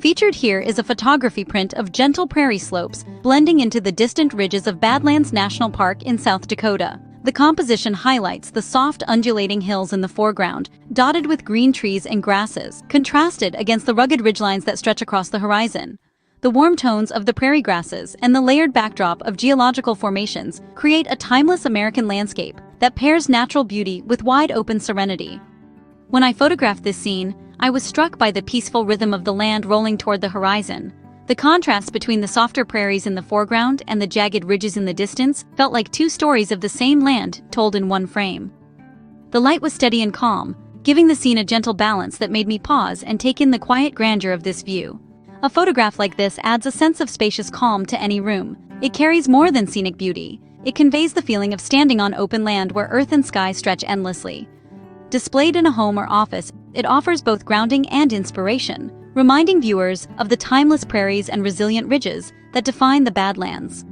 Featured here is a photography print of gentle prairie slopes blending into the distant ridges of Badlands National Park in South Dakota. The composition highlights the soft undulating hills in the foreground, dotted with green trees and grasses, contrasted against the rugged ridgelines that stretch across the horizon. The warm tones of the prairie grasses and the layered backdrop of geological formations create a timeless American landscape that pairs natural beauty with wide-open serenity. When I photographed this scene, I was struck by the peaceful rhythm of the land rolling toward the horizon. The contrast between the softer prairies in the foreground and the jagged ridges in the distance felt like two stories of the same land told in one frame. The light was steady and calm, giving the scene a gentle balance that made me pause and take in the quiet grandeur of this view. A photograph like this adds a sense of spacious calm to any room. It carries more than scenic beauty. It conveys the feeling of standing on open land where earth and sky stretch endlessly. Displayed in a home or office, it offers both grounding and inspiration, reminding viewers of the timeless prairies and resilient ridges that define the Badlands.